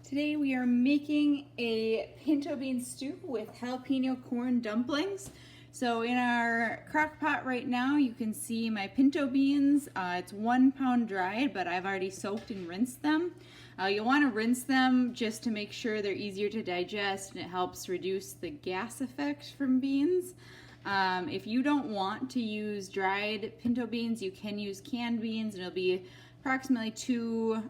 Today we are making a pinto bean stew with jalapeno corn dumplings. So in our crock pot right now you can see my pinto beans. It's 1 pound dried, but I've already soaked and rinsed them. You'll want to rinse them just to make sure they're easier to digest, and it helps reduce the gas effect from beans. If you don't want to use dried pinto beans, you can use canned beans, and it'll be approximately two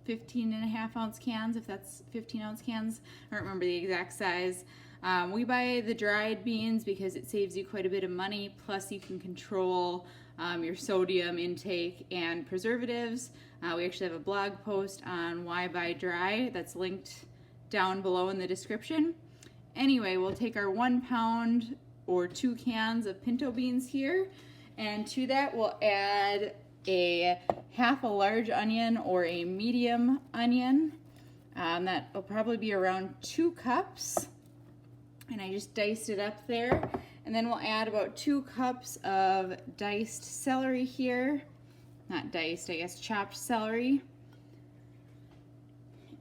15.5-ounce cans, if that's 15-ounce cans. I don't remember the exact size. We buy the dried beans because it saves you quite a bit of money, plus you can control your sodium intake and preservatives. We actually have a blog post on why buy dry that's linked down below in the description. Anyway, we'll take our 1 pound or 2 cans of pinto beans here, and to that we'll add a half a large onion or a medium onion. That will probably be around 2 cups, and I just diced it up there. And then we'll add about 2 cups of diced celery here. Not diced, I guess chopped celery.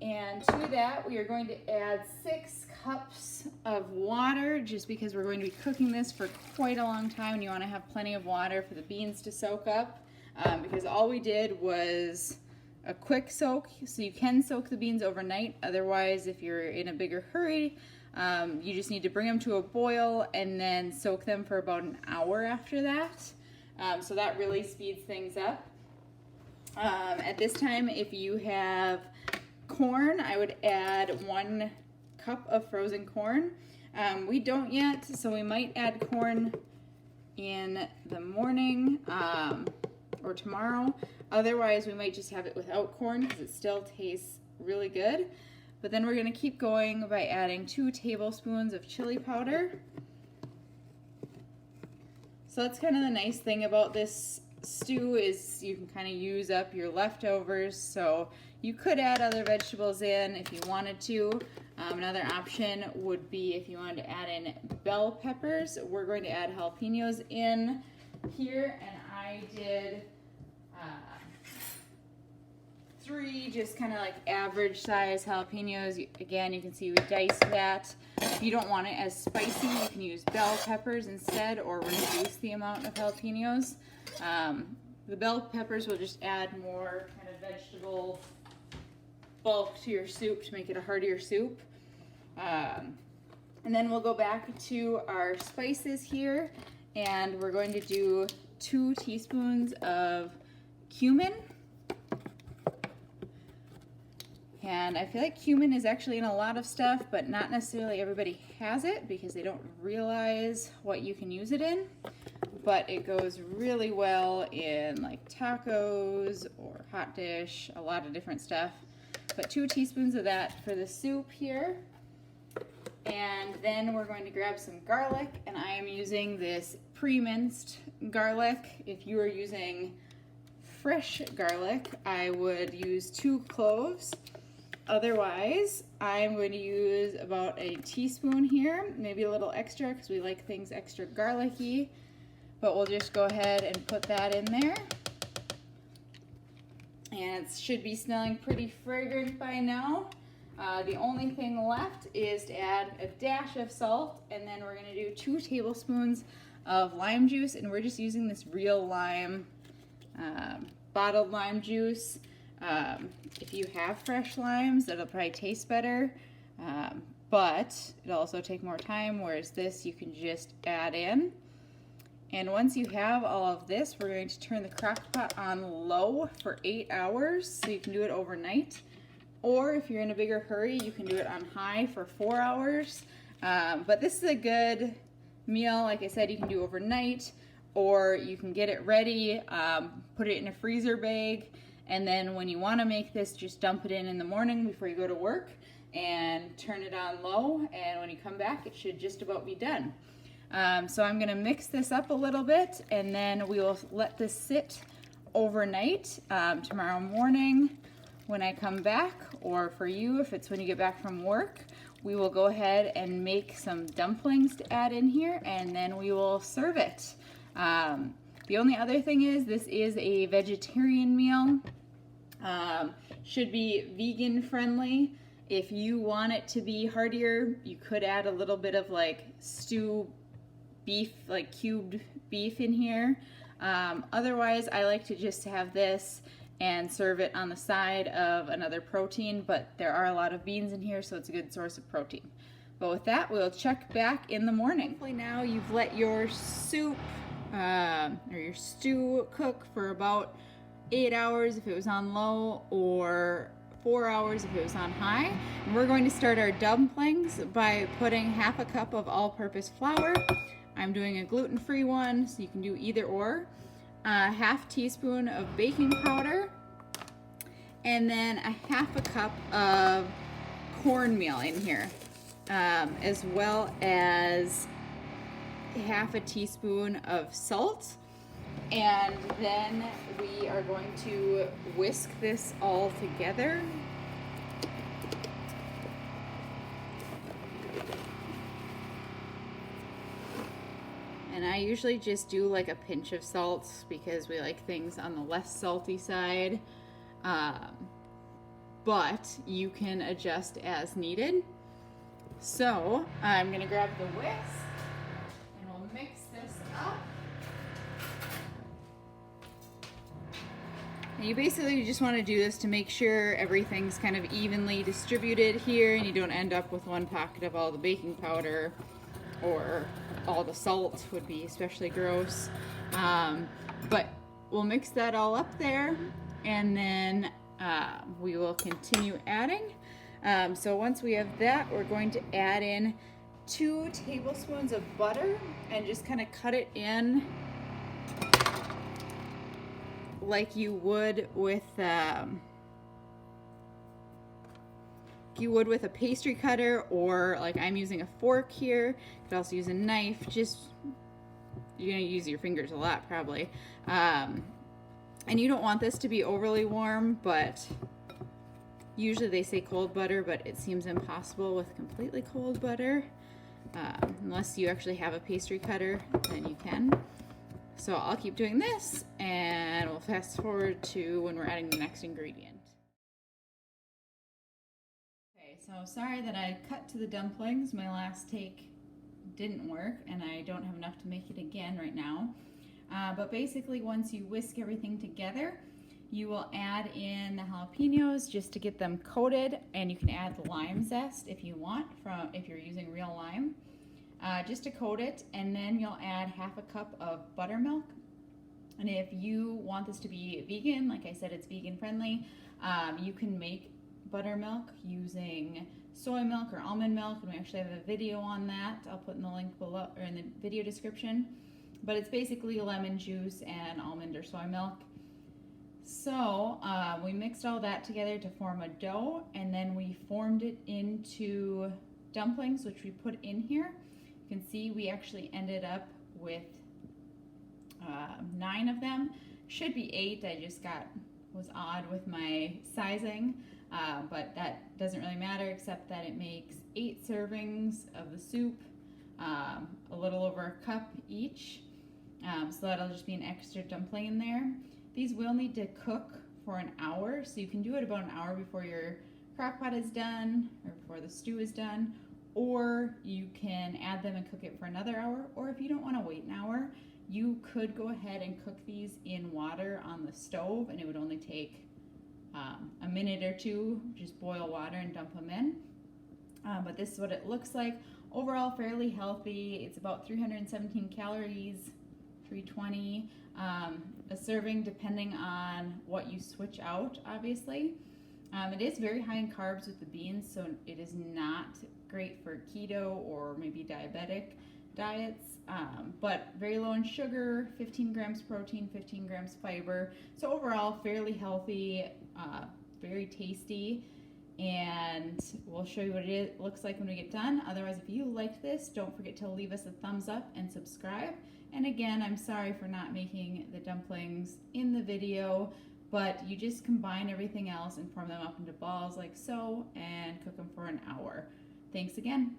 And to that we are going to add 6 cups of water, just because we're going to be cooking this for quite a long time and you want to have plenty of water for the beans to soak up. Because all we did was a quick soak, so you can soak the beans overnight. Otherwise, if you're in a bigger hurry, you just need to bring them to a boil and then soak them for about an hour after that. So that really speeds things up. At this time, if you have corn, I would add 1 cup of frozen corn. We don't yet, so we might add corn in the morning or tomorrow. Otherwise, we might just have it without corn because it still tastes really good. But then we're going to keep going by adding 2 tablespoons of chili powder. So that's kind of the nice thing about this stew, is you can kind of use up your leftovers. So you could add other vegetables in if you wanted to. Another option would be if you wanted to add in bell peppers. We're going to add jalapenos in here, and I did 3 just kind of like average size jalapenos. Again, you can see we diced that. If you don't want it as spicy, you can use bell peppers instead, or reduce the amount of jalapenos. The bell peppers will just add more kind of vegetable bulk to your soup to make it a heartier soup. And then we'll go back to our spices here, and we're going to do 2 teaspoons of cumin. And I feel like cumin is actually in a lot of stuff, but not necessarily everybody has it because they don't realize what you can use it in. But it goes really well in like tacos or hot dish, a lot of different stuff. But 2 teaspoons of that for the soup here. And then we're going to grab some garlic, and I am using this pre-minced garlic. If you are using fresh garlic, I would use 2 cloves. Otherwise, I'm going to use about a teaspoon here, maybe a little extra because we like things extra garlicky. But we'll just go ahead and put that in there. And it should be smelling pretty fragrant by now. The only thing left is to add a dash of salt, and then we're going to do 2 tablespoons of lime juice, and we're just using this real lime, bottled lime juice. If you have fresh limes, that'll probably taste better, but it'll also take more time, whereas this you can just add in. And once you have all of this, we're going to turn the crock pot on low for 8 hours, so you can do it overnight. Or if you're in a bigger hurry, you can do it on high for 4 hours. But this is a good meal. Like I said, you can do overnight, or you can get it ready, put it in a freezer bag, and then when you want to make this, just dump it in the morning before you go to work and turn it on low, and when you come back, it should just about be done. So I'm going to mix this up a little bit, and then we will let this sit overnight. Tomorrow morning when I come back, or for you if it's when you get back from work, we will go ahead and make some dumplings to add in here, and then we will serve it. The only other thing is, this is a vegetarian meal. Should be vegan friendly. If you want it to be heartier, you could add a little bit of like stew beef, like cubed beef in here. Otherwise, I like to just have this and serve it on the side of another protein, but there are a lot of beans in here, so it's a good source of protein. But with that, we'll check back in the morning. Hopefully now you've let your soup or your stew cook for about 8 hours if it was on low, or 4 hours if it was on high. And we're going to start our dumplings by putting half a cup of all-purpose flour. I'm doing a gluten-free one, so you can do either or. Half teaspoon of baking powder, and then a half a cup of cornmeal in here, as well as half a teaspoon of salt. And then we are going to whisk this all together. And I usually just do like a pinch of salt because we like things on the less salty side. But you can adjust as needed. So I'm gonna grab the whisk and we'll mix this up. And you basically just want to do this to make sure everything's kind of evenly distributed here and you don't end up with one pocket of all the baking powder, or all the salt would be especially gross. But we'll mix that all up there, and then we will continue adding. So once we have that, we're going to add in 2 tablespoons of butter and just kind of cut it in like you would with a pastry cutter, or like I'm using a fork here. You could also use a knife. Just, you're gonna use your fingers a lot probably. And you don't want this to be overly warm, but usually they say cold butter, but it seems impossible with completely cold butter. Unless you actually have a pastry cutter, then you can. So I'll keep doing this, and we'll fast forward to when we're adding the next ingredient. Okay, so sorry that I cut to the dumplings. My last take didn't work, and I don't have enough to make it again right now. But basically, once you whisk everything together, you will add in the jalapenos just to get them coated, and you can add the lime zest if you want, if you're using real lime. Just to coat it, and then you'll add half a cup of buttermilk. And if you want this to be vegan, like I said, it's vegan friendly, you can make buttermilk using soy milk or almond milk, and we actually have a video on that. I'll put in the link below, or in the video description. But it's basically lemon juice and almond or soy milk. So we mixed all that together to form a dough, and then we formed it into dumplings, which we put in here. You can see we actually ended up with 9 of them. Should be 8. I just was odd with my sizing, but that doesn't really matter, except that it makes 8 servings of the soup, a little over a cup each. So that'll just be an extra dumpling in there. These will need to cook for an hour, so you can do it about an hour before your crock pot is done, or before the stew is done, or you can add them and cook it for another hour. Or if you don't want to wait an hour, you could go ahead and cook these in water on the stove, and it would only take a minute or two. Just boil water and dump them in. But this is what it looks like. Overall, fairly healthy. It's about 317 calories, 320 a serving, depending on what you switch out, obviously. It is very high in carbs with the beans, so it is not great for keto or maybe diabetic diets, but very low in sugar, 15 grams protein, 15 grams fiber. So overall, fairly healthy, very tasty, and we'll show you what it looks like when we get done. Otherwise, if you liked this, don't forget to leave us a thumbs up and subscribe. And again, I'm sorry for not making the dumplings in the video, but you just combine everything else and form them up into balls like so, and cook them for an hour. Thanks again.